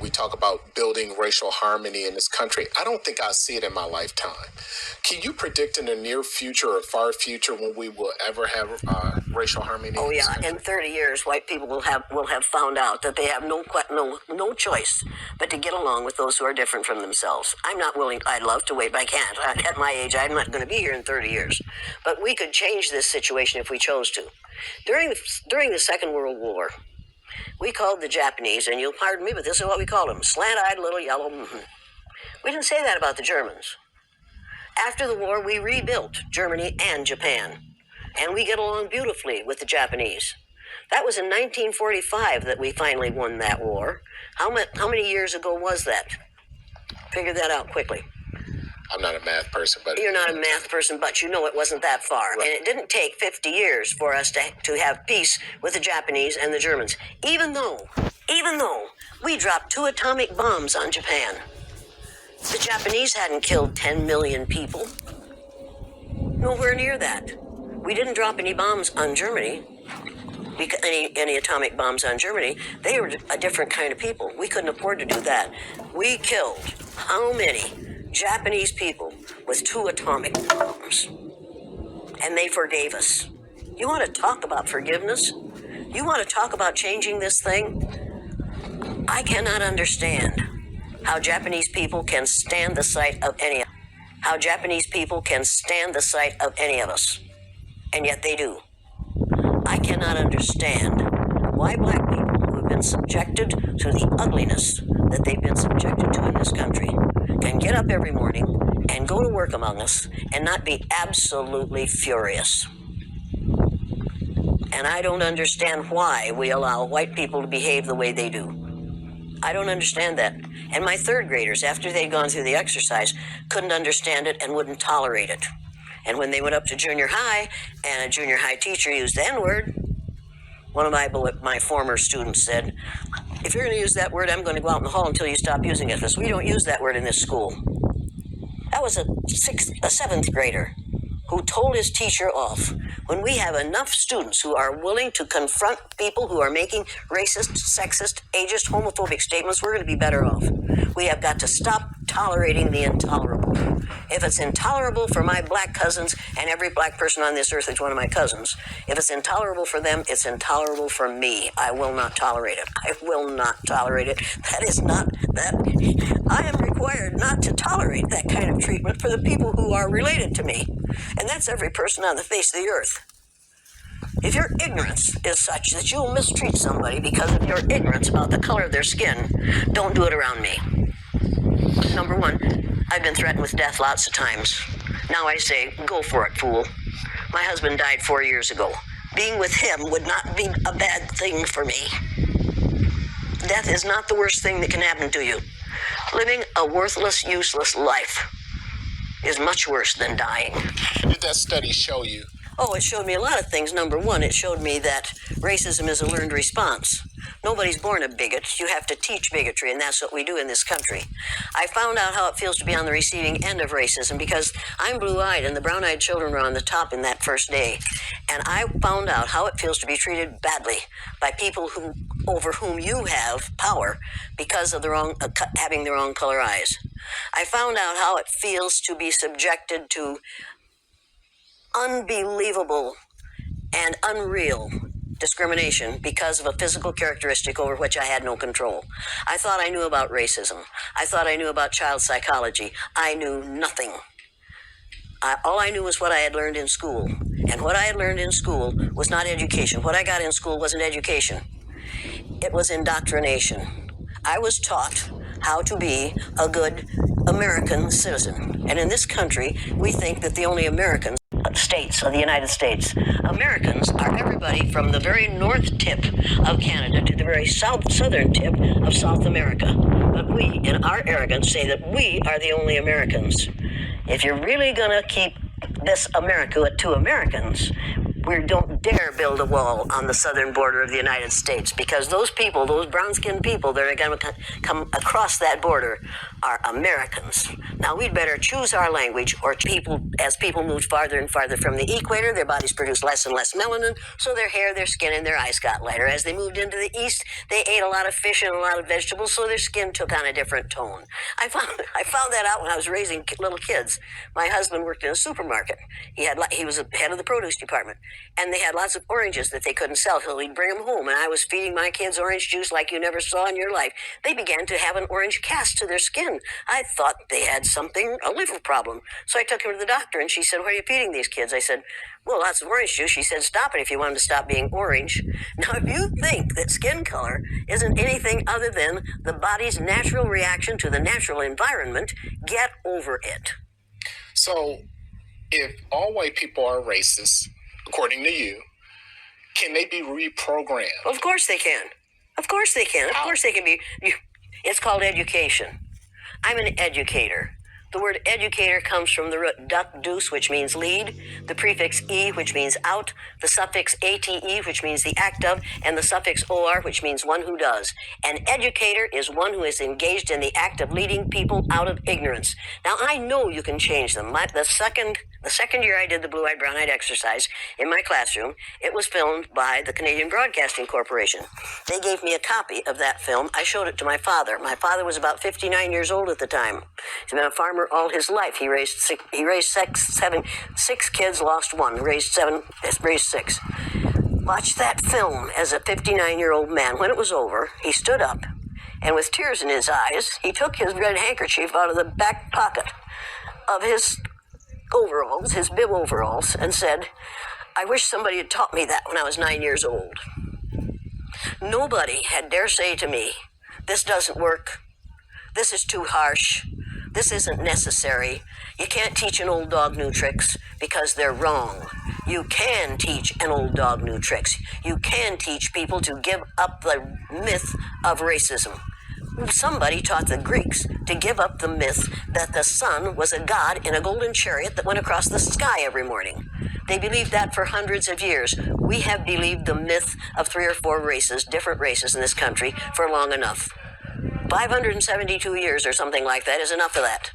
we talk about building racial harmony in this country. I don't think I'll see it in my lifetime. Can you predict in the near future or far future when we will ever have racial harmony? Oh yeah, in 30 years, white people will have found out that they have no choice but to get along with those who are different from themselves. I'm not willing. I'd love to wait, but I can't. At my age, I'm not going to be here in 30 years. But we could change this situation if we chose to. During the Second World War, we called the Japanese, and you'll pardon me, but this is what we called them: slant-eyed little yellow. We didn't say that about the Germans. After the war, we rebuilt Germany and Japan, and we get along beautifully with the Japanese. That was in 1945 that we finally won that war. How many years ago was that? Figure that out quickly. I'm not a math person, but... You're not a math person, but you know it wasn't that far. Right. And it didn't take 50 years for us to have peace with the Japanese and the Germans. Even though we dropped 2 atomic bombs on Japan. The Japanese hadn't killed 10 million people. Nowhere near that. We didn't drop any bombs on Germany, any atomic bombs on Germany. They were a different kind of people. We couldn't afford to do that. We killed how many Japanese people with 2 atomic bombs? And they forgave us. You want to talk about forgiveness? You want to talk about changing this thing? I cannot understand how Japanese people can stand the sight of any of us. And yet they do. I cannot understand why black people who have been subjected to the ugliness that they've been subjected to in this country can get up every morning and go to work among us and not be absolutely furious. And I don't understand why we allow white people to behave the way they do. I don't understand that. And my 3rd graders, after they'd gone through the exercise, couldn't understand it and wouldn't tolerate it. And when they went up to junior high, and a junior high teacher used the N-word, one of my former students said, "If you're going to use that word, I'm going to go out in the hall until you stop using it, because we don't use that word in this school." That was a 7th grader who told his teacher off. When we have enough students who are willing to confront people who are making racist, sexist, ageist, homophobic statements, we're going to be better off. We have got to stop tolerating the intolerable. If it's intolerable for my black cousins, and every black person on this earth is one of my cousins, if it's intolerable for them, it's intolerable for me. I will not tolerate it. I will not tolerate it. I am required not to tolerate that kind of treatment for the people who are related to me. And that's every person on the face of the earth. If your ignorance is such that you'll mistreat somebody because of your ignorance about the color of their skin, don't do it around me. Number 1, I've been threatened with death lots of times. Now I say, go for it, fool. My husband died 4 years ago. Being with him would not be a bad thing for me. Death is not the worst thing that can happen to you. Living a worthless, useless life is much worse than dying. What did that study show you? Oh, it showed me a lot of things. Number 1, it showed me that racism is a learned response. Nobody's born a bigot. You have to teach bigotry, and that's what we do in this country. I found out how it feels to be on the receiving end of racism because I'm blue-eyed, and the brown-eyed children were on the top in that first day. And I found out how it feels to be treated badly by people over whom you have power because of having the wrong color eyes. I found out how it feels to be subjected to unbelievable and unreal discrimination because of a physical characteristic over which I had no control. I thought I knew about racism. I thought I knew about child psychology. I knew nothing. All I knew was what I had learned in school. And what I had learned in school was not education. What I got in school wasn't education. It was indoctrination. I was taught how to be a good American citizen. And in this country, we think that the only states of the United States. Americans are everybody from the very north tip of Canada to the very southern tip of South America. But we, in our arrogance, say that we are the only Americans. If you're really going to keep this America to Americans, we don't dare build a wall on the southern border of the United States, because those people, those brown-skinned people that are going to come across that border are Americans. Now, we'd better choose our language, or as people moved farther and farther from the equator, their bodies produced less and less melanin, so their hair, their skin, and their eyes got lighter. As they moved into the east, they ate a lot of fish and a lot of vegetables, so their skin took on a different tone. I found that out when I was raising little kids. My husband worked in a supermarket. He was the head of the produce department, and they had lots of oranges that they couldn't sell, so he'd bring them home, and I was feeding my kids orange juice like you never saw in your life. They began to have an orange cast to their skin. I thought they had a liver problem. So I took him to the doctor, and she said, "What are you feeding these kids?" I said, "Well, lots of orange juice." She said, "Stop it if you want them to stop being orange." Now, if you think that skin color isn't anything other than the body's natural reaction to the natural environment, get over it. So, if all white people are racist, according to you, can they be reprogrammed? Of course they can. Of course they can. Of course they can be. It's called education. I'm an educator. The word educator comes from the root duck deuce, which means lead, the prefix e, which means out, the suffix ate, which means the act of, and the suffix or, which means one who does. An educator is one who is engaged in the act of leading people out of ignorance. Now, I know you can change them. The second year I did the blue-eyed, brown-eyed exercise in my classroom, it was filmed by the Canadian Broadcasting Corporation. They gave me a copy of that film. I showed it to my father. My father was about 59 years old at the time. He's been a farmer all his life. He raised six kids, lost one. Raised six. Watched that film as a 59-year-old man. When it was over, he stood up, and with tears in his eyes, he took his red handkerchief out of the back pocket of his overalls, his bib overalls, and said, "I wish somebody had taught me that when I was 9 years old." Nobody had dare say to me, "This doesn't work. This is too harsh. This isn't necessary. You can't teach an old dog new tricks because they're wrong." You can teach an old dog new tricks. You can teach people to give up the myth of racism. Somebody taught the Greeks to give up the myth that the sun was a god in a golden chariot that went across the sky every morning. They believed that for hundreds of years. We have believed the myth of 3 or 4 races, different races in this country, for long enough. 572 years or something like that is enough of that.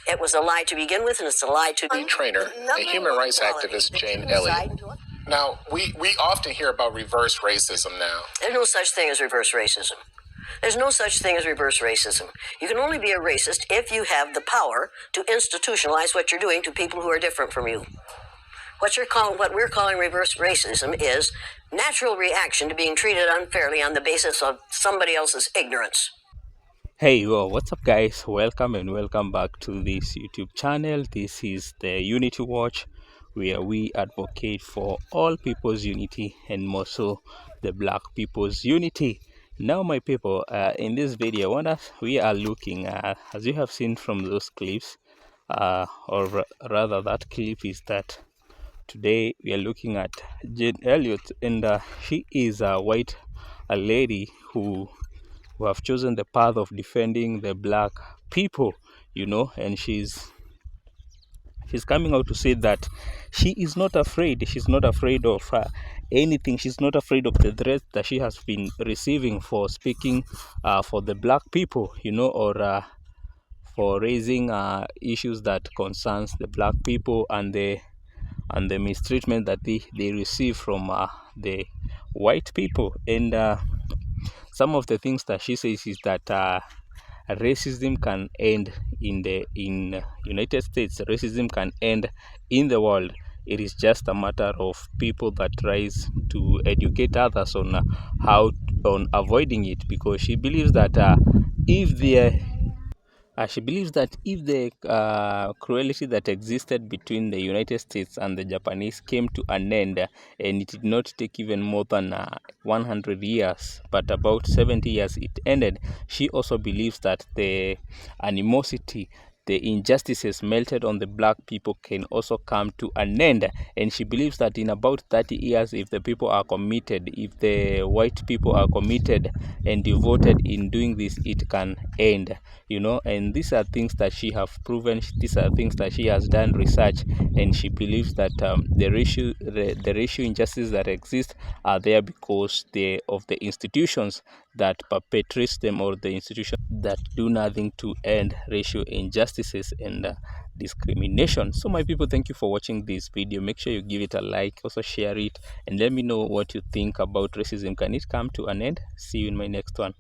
It was a lie to begin with, and it's a lie to... Trainer and human rights activist Jane Eliot. Now, we often hear about reverse racism now. There's no such thing as reverse racism. There's no such thing as reverse racism. You can only be a racist if you have the power to institutionalize what you're doing to people who are different from you. What we're calling reverse racism is natural reaction to being treated unfairly on the basis of somebody else's ignorance. Hey, what's up guys? Welcome and welcome back to this YouTube channel. This is the Unity Watch, where we advocate for all people's unity and more so the black people's unity. Now my people, in this video we are looking at, as you have seen from those clips, or rather that clip is that today we are looking at Jane Eliot, and she is a white lady who have chosen the path of defending the black people, you know, and she's coming out to say that she is not afraid. She's not afraid of anything. She's not afraid of the threats that she has been receiving for speaking for the black people, you know, or for raising issues that concerns the black people and the mistreatment that they receive from the white people. And some of the things that she says is that racism can end in United States. Racism can end in the world. It is just a matter of people that tries to educate others on on avoiding it, because she believes that if the cruelty that existed between the United States and the Japanese came to an end, and it did not take even more than 100 years, but about 70 years it ended, she also believes that the animosity the injustices melted on the black people can also come to an end. And she believes that in about 30 years, if the people are committed, if the white people are committed and devoted in doing this, it can end, you know. And these are things that she have proven, these are things that she has done research, and she believes that the racial injustices that exist are there because of the institutions that perpetrates them, or the institutions that do nothing to end racial injustices and discrimination. So my people, thank you for watching this video. Make sure you give it a like, also share it, and let me know what you think about racism. Can it come to an end? See you in my next one.